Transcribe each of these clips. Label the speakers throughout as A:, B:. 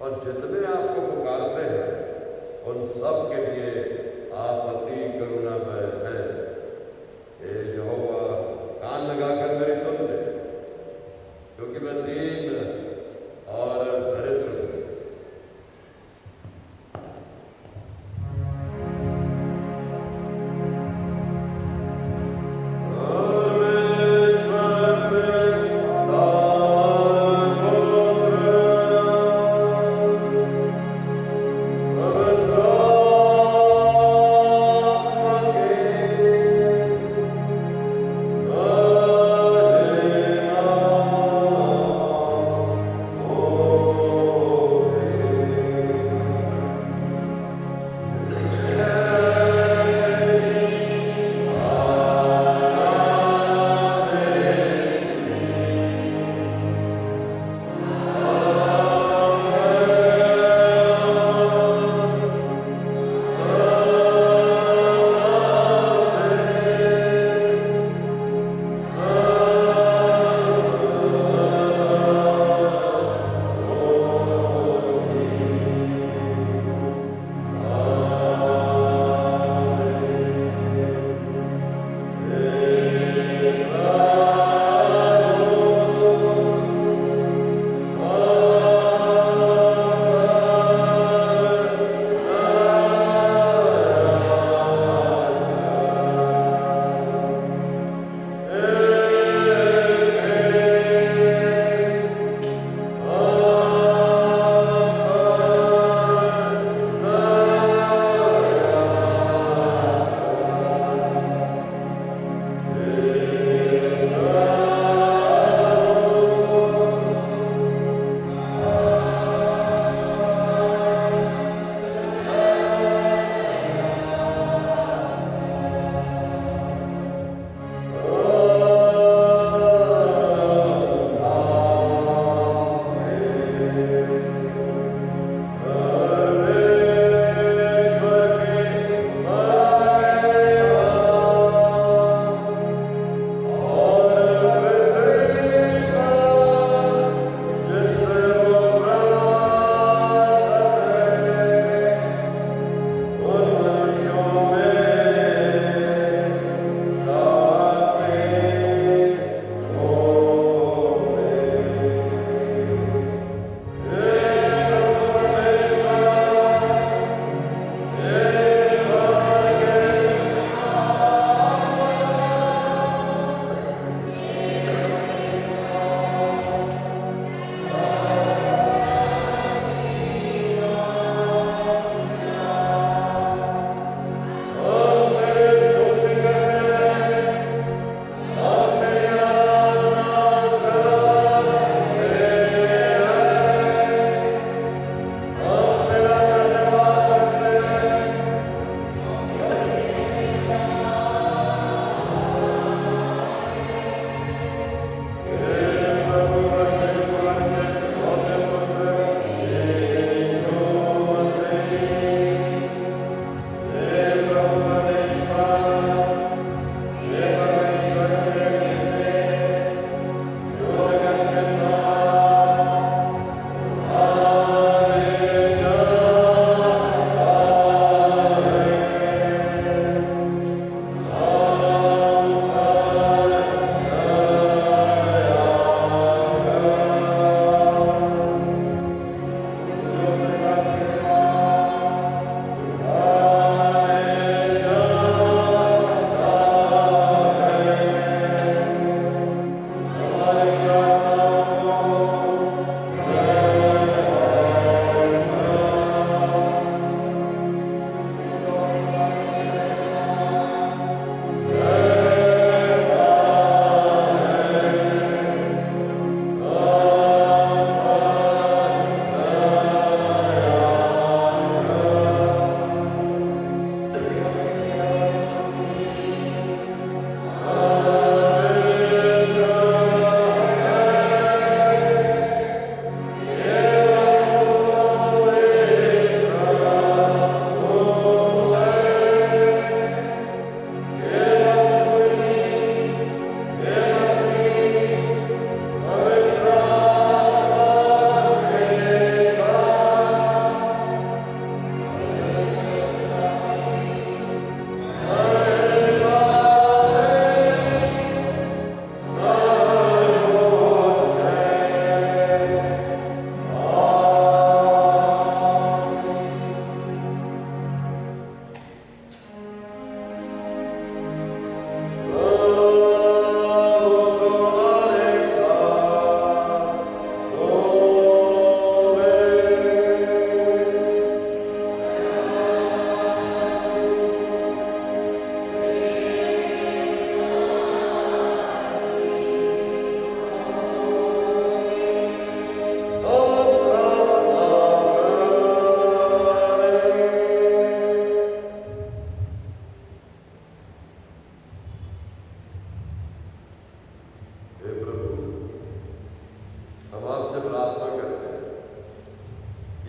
A: और जितने आपको पुकारते हैं उन सब के लिए आप अति करुणामय हैं। हे यहोवा, कान लगाकर मेरी सुन ले, क्योंकि मैं दीन और दरिद्र हूँ।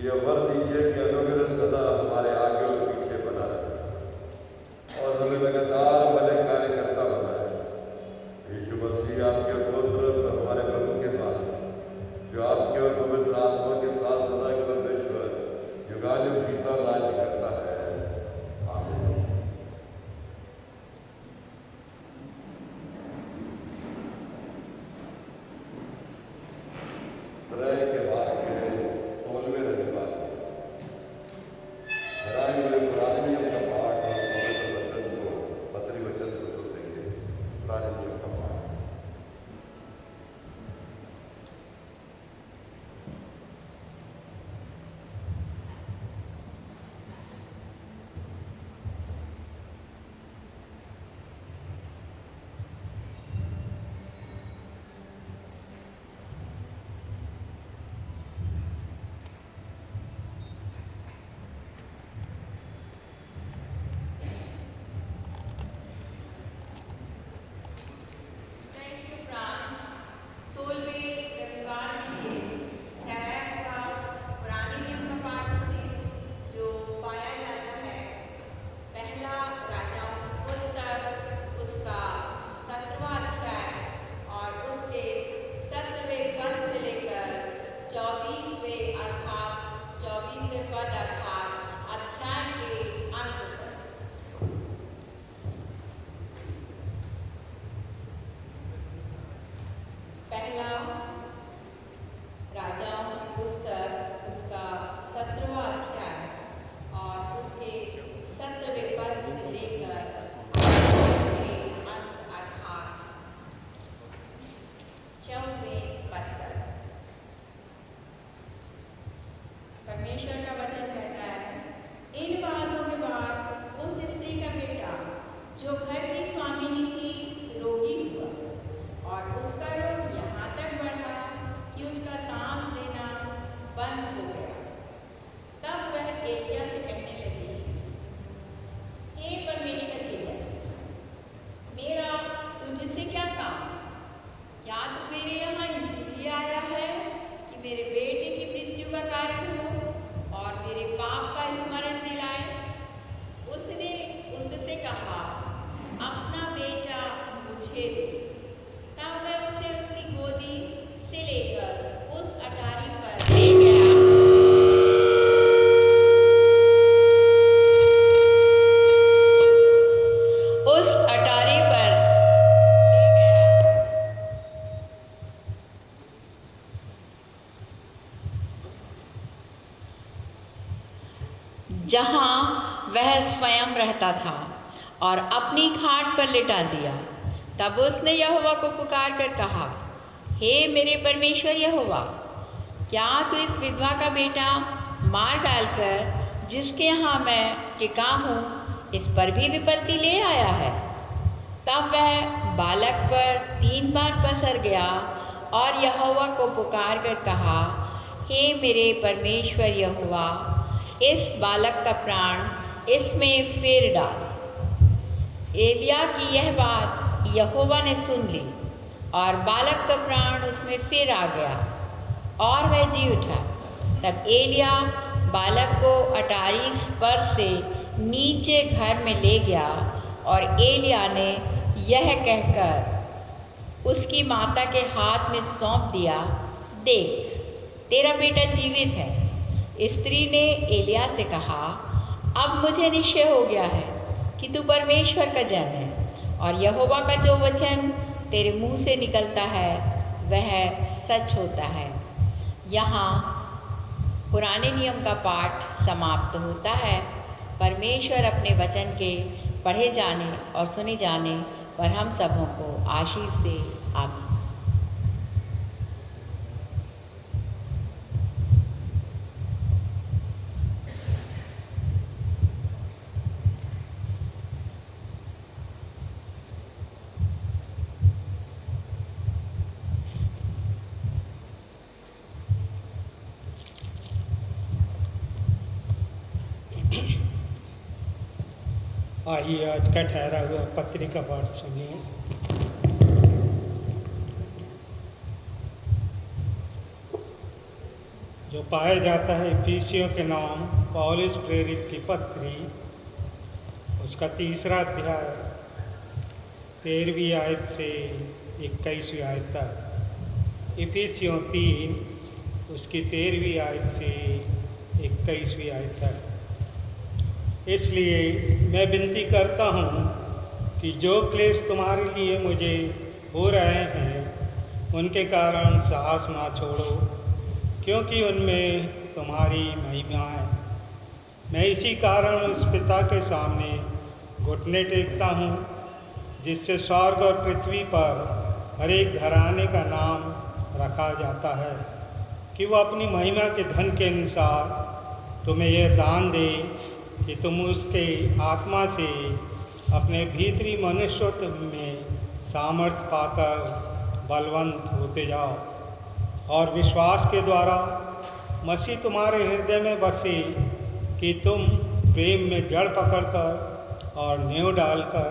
A: ये वर दीजिए कि अनुग्रह सदा हमारे आगे और पीछे बना रहे और हमें लगातार भले कार्य करता बनाए। यीशु मसीह आपके पुत्र हमारे प्रभु के द्वारा, जो आपके और पवित्र आत्मा के साथ सदा के परमेश्वर युगानुग जीता राज्य करता है। आमीन। त्रय के वाक्य 16वें रविवार हराए हुए पुराने नियम का पाठ और पवित्र वचन को पत्री वचन को सुनेंगे। पुराने नियम का पाठ।
B: जहाँ वह स्वयं रहता था और अपनी खाट पर लिटा दिया। तब उसने यहोवा को पुकार कर कहा, हे मेरे परमेश्वर यहोवा, क्या तू इस विधवा का बेटा मार डालकर जिसके यहाँ मैं टिका हूँ इस पर भी विपत्ति ले आया है? तब वह बालक पर 3 बार पसर गया और यहोवा को पुकार कर कहा, हे मेरे परमेश्वर यहोवा, इस बालक का प्राण इसमें फेर डाल। एलिया की यह बात यहोवा ने सुन ली और बालक का प्राण उसमें फिर आ गया और वह जी उठा। तब एलिया बालक को अटारी पर से नीचे घर में ले गया और एलिया ने यह कहकर उसकी माता के हाथ में सौंप दिया, देख तेरा बेटा जीवित है। स्त्री ने एलिया से कहा, अब मुझे निश्चय हो गया है कि तू परमेश्वर का जन है और यहोवा का जो वचन तेरे मुंह से निकलता है वह सच होता है। यहाँ पुराने नियम का पाठ समाप्त होता है। परमेश्वर अपने वचन के पढ़े जाने और सुने जाने पर हम सबों को आशीष दे। आमीन।
C: आइए आज का ठहरा हुआ पत्री का पाठ सुनिए। जो पाया जाता है इफिसियों के नाम पौलुस प्रेरित की पत्री, उसका 3रा अध्याय 13वीं आयत से 21वीं आयत तक। इफिसियों 3 उसकी 13वीं आयत से 21वीं आयत तक। इसलिए मैं विनती करता हूँ कि जो क्लेश तुम्हारे लिए मुझे हो रहे हैं उनके कारण साहस ना छोड़ो, क्योंकि उनमें तुम्हारी महिमा है। मैं इसी कारण उस पिता के सामने घुटने टेकता हूँ जिससे स्वर्ग और पृथ्वी पर हर एक घराने का नाम रखा जाता है, कि वो अपनी महिमा के धन के अनुसार तुम्हें यह दान दे कि तुम उसके आत्मा से अपने भीतरी मनुष्यत्व में सामर्थ्य पाकर बलवंत होते जाओ, और विश्वास के द्वारा मसीह तुम्हारे हृदय में बसे, कि तुम प्रेम में जड़ पकड़कर और नींव डालकर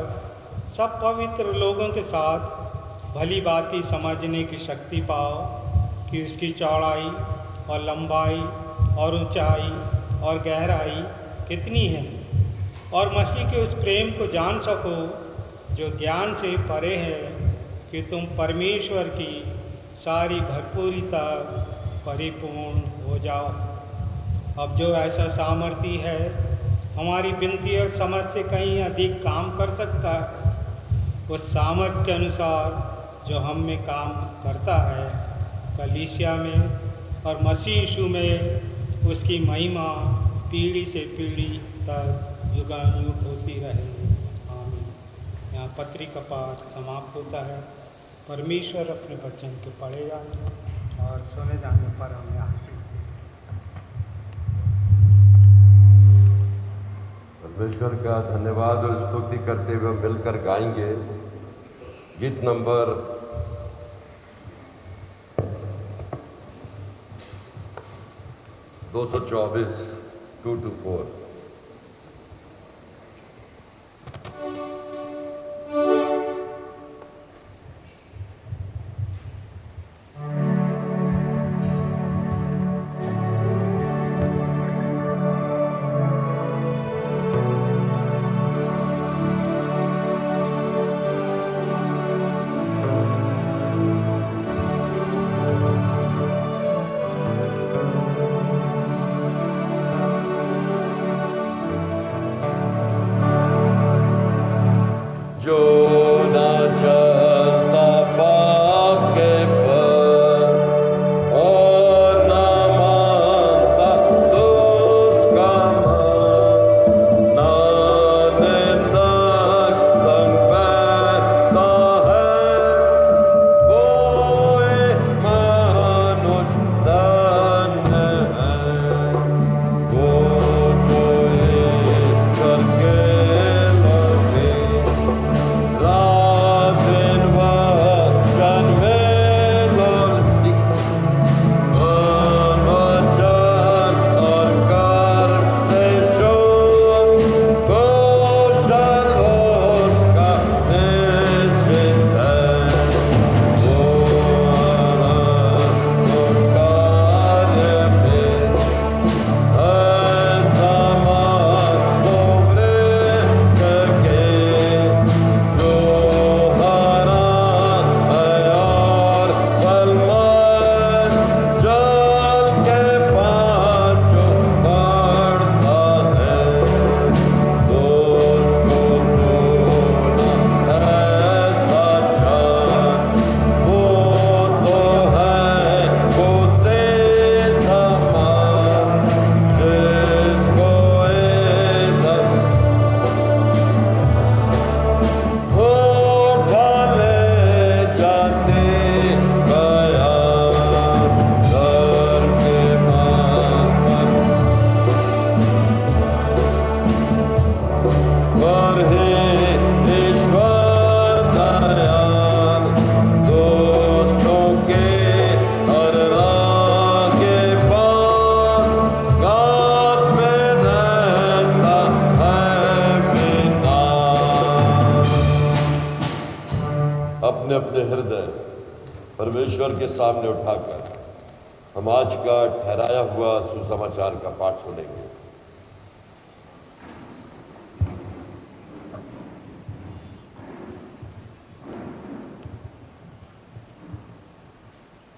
C: सब पवित्र लोगों के साथ भली बातें समझने की शक्ति पाओ, कि उसकी चौड़ाई और लंबाई और ऊंचाई और गहराई कितनी है, और मसीह के उस प्रेम को जान सको जो ज्ञान से परे है, कि तुम परमेश्वर की सारी भरपूरिता परिपूर्ण हो जाओ। अब जो ऐसा सामर्थ्य है हमारी विनती और समझ से कहीं अधिक काम कर सकता है, उस सामर्थ्य के अनुसार जो हम में काम करता है, कलीसिया में और मसीह यीशु में उसकी महिमा पीढ़ी से पीढ़ी तक युगानुयुग होती रहेगी। आमीन। यहाँ पत्री का पाठ समाप्त होता है। परमेश्वर अपने वचन के पढ़े जाने और सुने जाने पर हमें आशीष दें।
A: परमेश्वर का धन्यवाद और स्तुति करते हुए मिलकर गाएंगे गीत नंबर 224 2-4। अपने अपने हृदय परमेश्वर के सामने उठाकर हम आज का ठहराया हुआ सुसमाचार का पाठ सुनेंगे।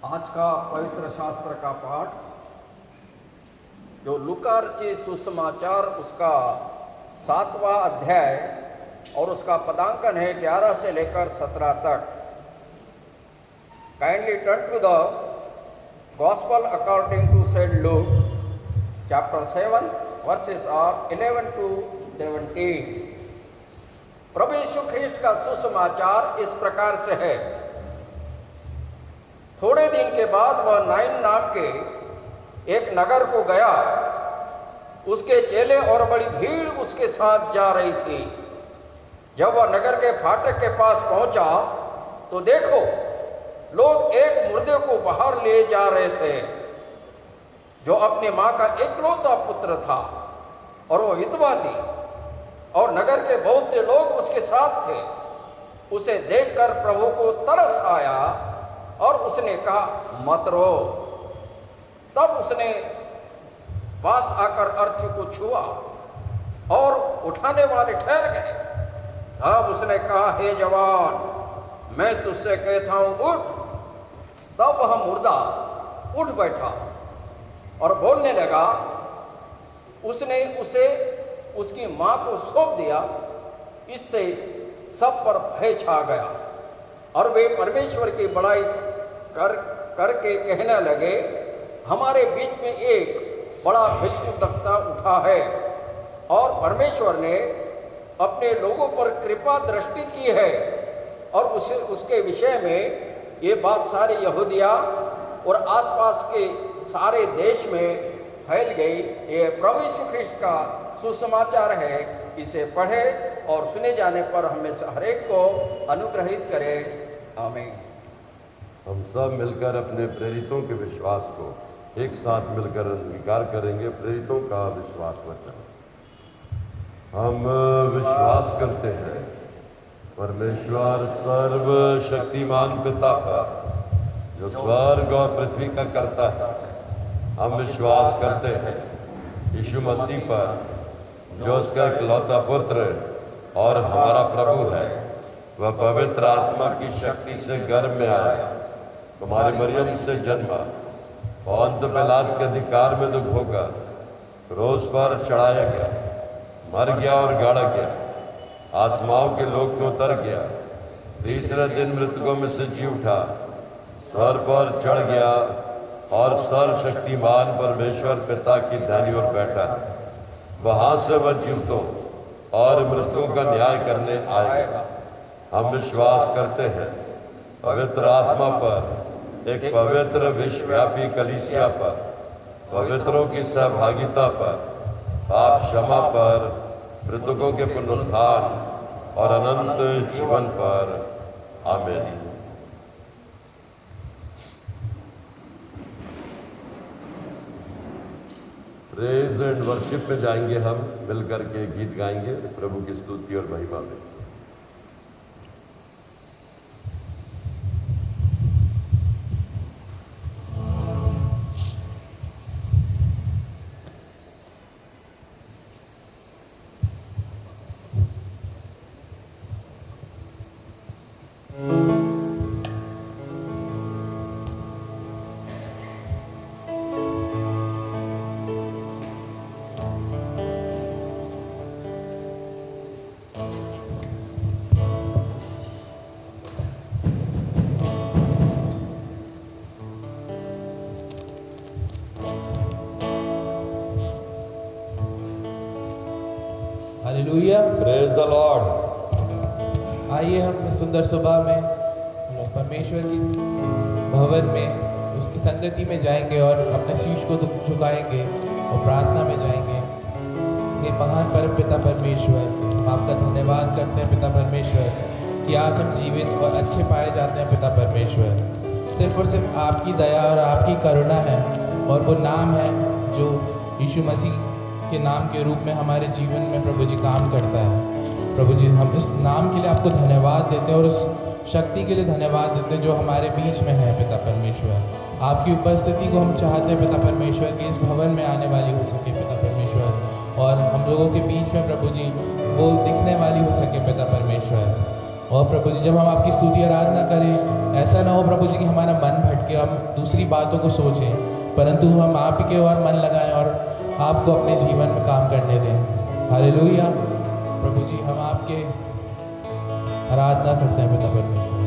D: आज का पवित्र शास्त्र का पाठ जो लूका रचित सुसमाचार उसका 7वां अध्याय और उसका पदांकन है 11 से लेकर 17 तक। Kindly turn to the Gospel according to St. Luke, chapter 7, verses are 11 to 17। प्रभु यीशु ख्रिस्ट का सुसमाचार इस प्रकार से है। थोड़े दिन के बाद वह नाइन नाम के एक नगर को गया। उसके चेले और बड़ी भीड़ उसके साथ जा रही थी। जब वह नगर के फाटक के पास पहुंचा तो देखो, लोग एक मुर्दे को बाहर ले जा रहे थे, जो अपनी माँ का इकलौता पुत्र था और वो विधवा थी, और नगर के बहुत से लोग उसके साथ थे। उसे देखकर प्रभु को तरस आया और उसने कहा, मत रो। तब उसने पास आकर अर्थी को छुआ और उठाने वाले ठहर गए। तब उसने कहा, हे जवान, मैं तुझसे कहता हूं, उठ। तब वह मुर्दा उठ बैठा और बोलने लगा। उसने उसे उसकी माँ को सौंप दिया। इससे सब पर भय छा गया और वे परमेश्वर की बड़ाई करके कहने लगे, हमारे बीच में एक बड़ा भविष्यद्वक्ता उठा है और परमेश्वर ने अपने लोगों पर कृपा दृष्टि की है। और उसके विषय में ये बात सारे यहूदिया और आसपास के सारे देश में फैल गई। ये प्रभु यीशु ख्रिस्ट का सुसमाचार है। इसे पढ़े और सुने जाने पर हमें हर एक को अनुग्रहित करे। आमीन।
A: हम सब मिलकर अपने प्रेरितों के विश्वास को एक साथ मिलकर अंगीकार करेंगे। प्रेरितों का विश्वास वचन। हम विश्वास करते हैं परमेश्वर सर्वशक्तिमान पिता पर, जो स्वर्ग और पृथ्वी का करता है। हम विश्वास करते हैं यीशु मसीह पर, जो उसका इकलौता पुत्र और हमारा प्रभु है। वह पवित्र आत्मा की शक्ति से गर्भ में आया, कुमारी मरियम से जन्मा, पौंत पिलात के अधिकार में दुख होकर क्रूस पर चढ़ाया गया, मर गया और गाड़ा गया, आत्माओं के लोक में उतर गया, तीसरे दिन मृतकों में से जी उठा, स्वर पर चढ़ गया और सर्वशक्तिमान परमेश्वर पिता की दाहिनी ओर बैठा। वहां से वह जीवतों और मृतकों का न्याय करने आएगा। हम विश्वास करते हैं पवित्र आत्मा पर, एक पवित्र विश्वव्यापी कलीसिया पर, पवित्रों की सहभागिता पर, पाप क्षमा पर, मृतकों के पुनरुत्थान और अनंत जीवन पर। आमीन। प्रेज एंड वर्शिप में जाएंगे। हम मिलकर के गीत गाएंगे प्रभु की स्तुति और महिमा में।
E: Hallelujah,
A: praise the Lord.
E: आइए हम इस सुंदर सुबह में उस परमेश्वर की भवन में उसकी संगति में जाएंगे और अपने शीश को झुकाएंगे और प्रार्थना में जाएंगे। हे महान परम पिता परमेश्वर, हम आपका धन्यवाद करते हैं पिता परमेश्वर कि आज हम जीवित और अच्छे पाए जाते हैं पिता परमेश्वर। सिर्फ और सिर्फ आपकी दया और आपकी करुणा है, और वो नाम है जो यीशु मसीह के नाम के रूप में हमारे जीवन में प्रभु जी काम करता है। प्रभु जी, हम इस नाम के लिए आपको धन्यवाद देते हैं और उस शक्ति के लिए धन्यवाद देते हैं जो हमारे बीच में है पिता परमेश्वर। आपकी उपस्थिति को हम चाहते हैं पिता परमेश्वर कि इस भवन में आने वाली हो सके पिता परमेश्वर, और हम लोगों के बीच में प्रभु जी वो दिखने वाली हो सके पिता परमेश्वर। और प्रभु जी जब हम आपकी स्तुति आराधना करें, ऐसा ना हो प्रभु जी कि हमारा मन भटके, हम दूसरी बातों को सोचें, परंतु हम आप के और मन लगाएं और आपको अपने जीवन में काम करने दें। हालेलुया। प्रभु जी हम आपके आराधना करते हैं पिता परमेश्वर।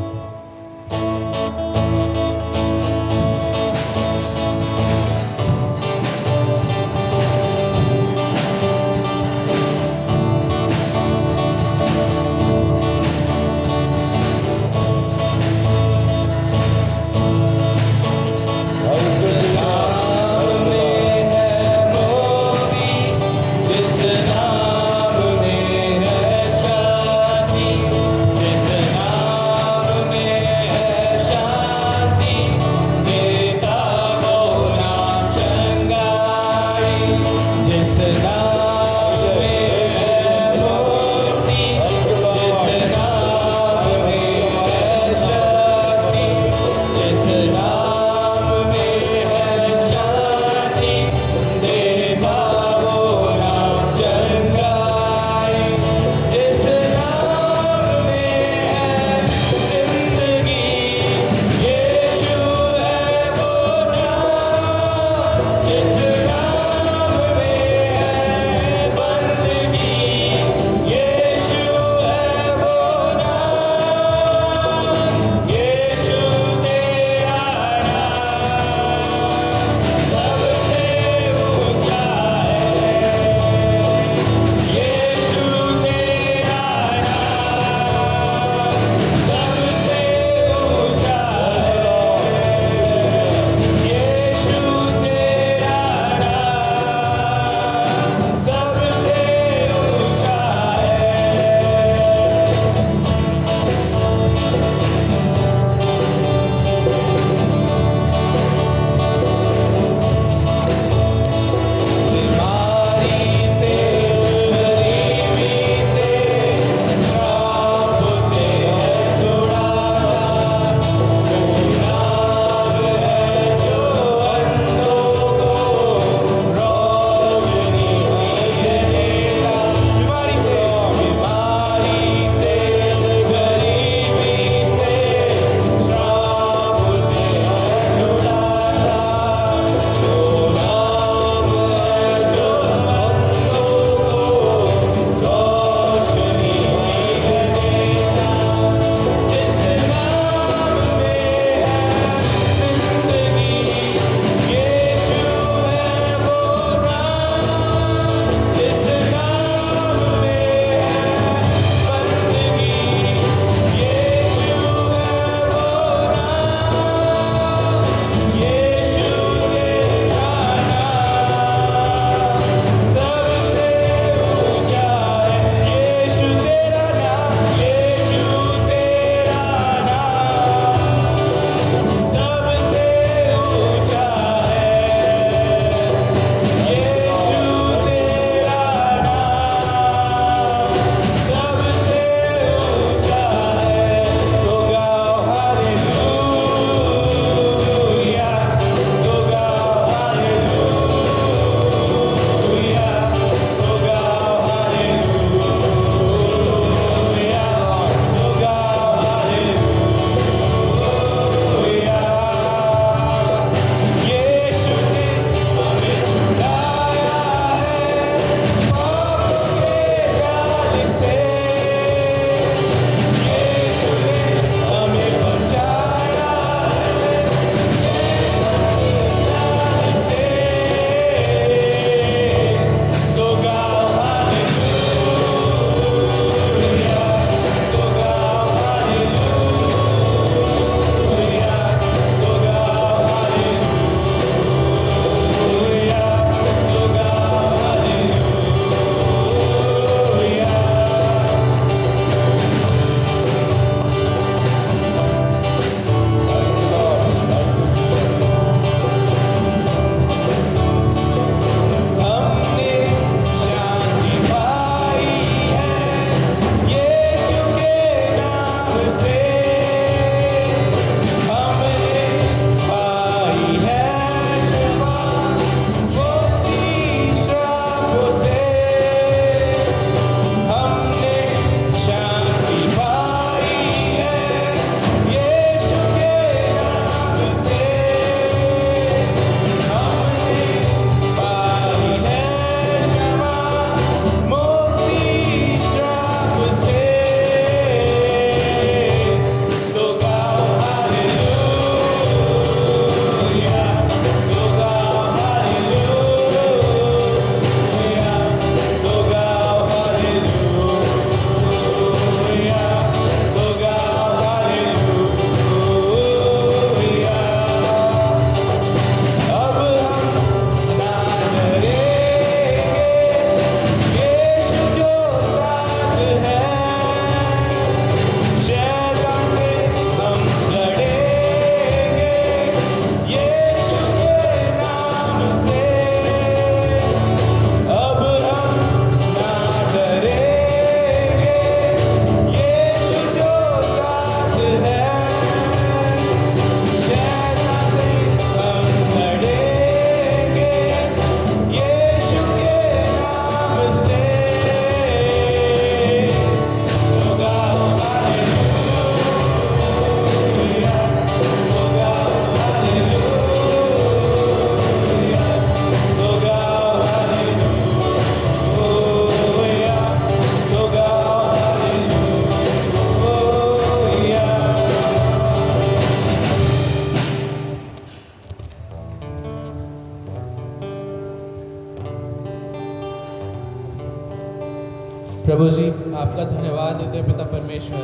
E: प्रभु जी आपका धन्यवाद देते हैं पिता परमेश्वर,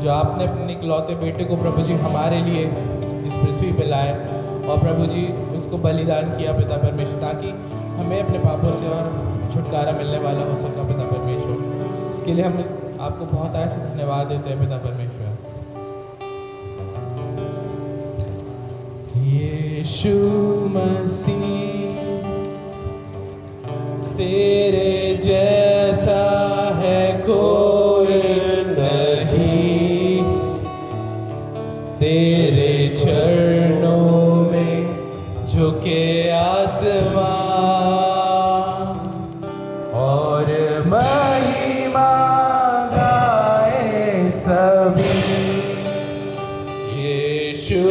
E: जो आपने अपने इकलौते बेटे को प्रभु जी हमारे लिए इस पृथ्वी पे लाए और प्रभु जी उसको बलिदान किया पिता परमेश्वर, ताकि हमें अपने पापों से और छुटकारा मिलने वाला हो सका पिता परमेश्वर। इसके लिए हम आपको बहुत ऐसे धन्यवाद देते हैं पिता परमेश्वर। यीशु मसीह तेरे जैसा है कोई नहीं, तेरे चरणों में झुके आसमां और महिमा गाए सभी। यीशु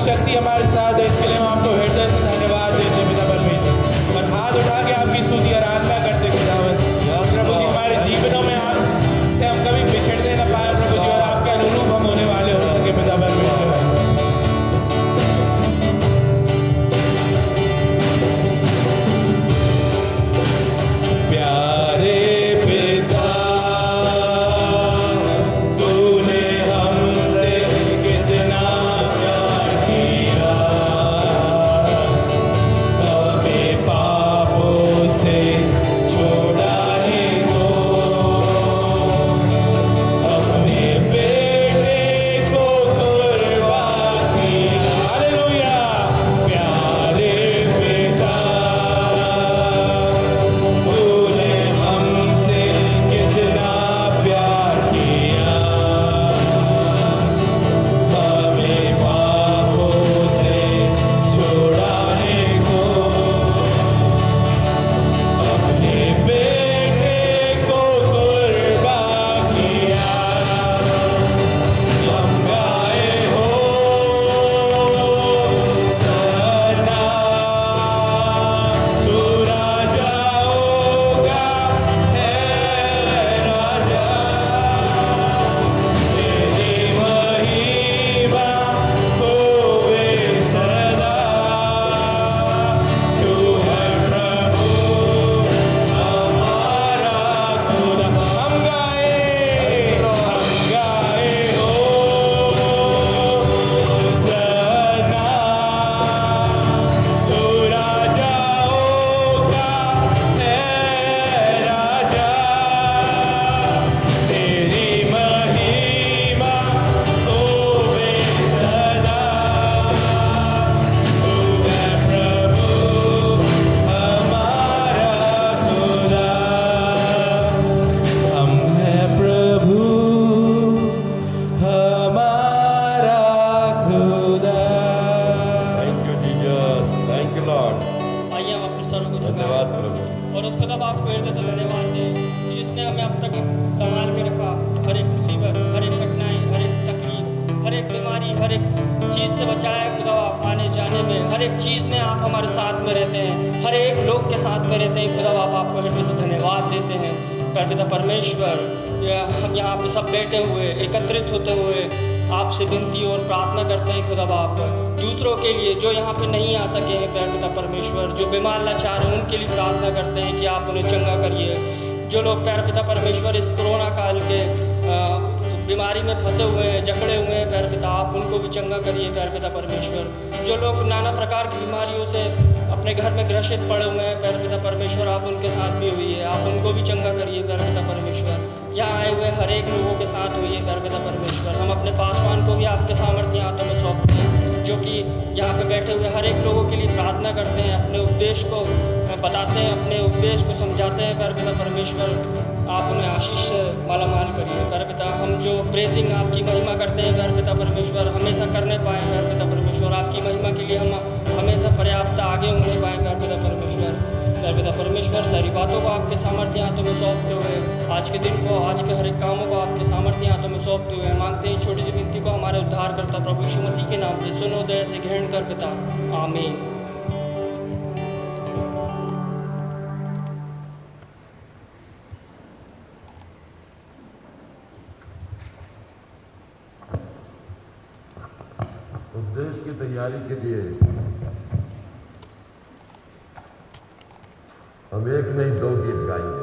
E: शक्ति हमारे साथ है, इसके लिए हम आपको हृदय से धन्यवाद देते हैं पिता परमेश्वर, और हाथ उठा के आपकी स्तुति आराधना करते खुदावन। प्रभु जी हमारे जीवनों में आपसे हम कभी बिछड़ने न पाए प्रभु जी, और आपके अनुरूप हम होने वाले हो सके पिता परमेश्वर।
F: और उसको तब आपको हृदय से धन्यवाद दें जिसने हमें अब तक संभाल के रखा। हर एक मुसीबत, हर एक कठिनाई, हर एक तकलीफ, हर एक बीमारी, हर एक चीज़ से बचाया खुदा आने जाने में, हर हर एक चीज़ में आप हमारे साथ में रहते हैं, हर एक लोग के साथ में रहते हैं। खुदा बाप आपको हृदय से धन्यवाद देते हैं प्यारे पिता परमेश्वर। हम यहाँ पे सब बैठे हुए एकत्रित होते हुए आपसे विनती और प्रार्थना करते हैं खुदा बाप, दूसरों के लिए जो यहाँ पे नहीं आ सके हैं प्यारे पिता परमेश्वर, जो बीमार लाचार हैं उनके लिए प्रार्थना करते हैं कि आप उन्हें चंगा करिए। जो लोग प्यारे पिता परमेश्वर इस कोरोना काल के बीमारी में फंसे हुए हैं, जकड़े हुए हैं प्यारे पिता, आप उनको भी चंगा करिए प्यारे पिता परमेश्वर। जो लोग नाना प्रकार की बीमारियों से अपने घर में ग्रसित पड़े हुए हैं प्यारे पिता परमेश्वर, आप उनके साथ भी हुई है, आप उनको भी चंगा करिए प्यारे पिता परमेश्वर। यहाँ आए हुए हर एक लोगों के साथ हुई है प्यारे पिता परमेश्वर। हम अपने पासवान को भी आपके सामर्थ्य हाथों में सौंपते हैं, जो कि यहाँ पे बैठे हुए हर एक लोगों के लिए प्रार्थना करते हैं, अपने उपदेश को बताते हैं, अपने उपदेश को समझाते हैं प्यारे पिता परमेश्वर। आप उन्हें आशीष से मालामाल करिए प्यारे पिता। हम जो प्रेजिंग आपकी महिमा करते हैं प्यारे पिता परमेश्वर, हमेशा करने पाएँ प्यारे पिता परमेश्वर। आपकी महिमा के लिए हम हमेशा पर्याप्त आगे होने पाएँ प्यारे पिता परमेश्वर। प्यारे पिता परमेश्वर, सारी बातों को आपके सामर्थ्य हाथों में सौंपते हुए, आज के दिन को, आज के हर एक कामों को आपके सामर्थ्य हाथों में सौंपते हुए मांगते हैं छोटी सी विनती को हमारे उद्धार करता प्रभु यीशु मसीह के नाम से। सुनो दया से ग्रहण कर पिता, आमीन।
A: उपदेश की तैयारी के लिए हम एक नहीं दो गीत गाएंगे।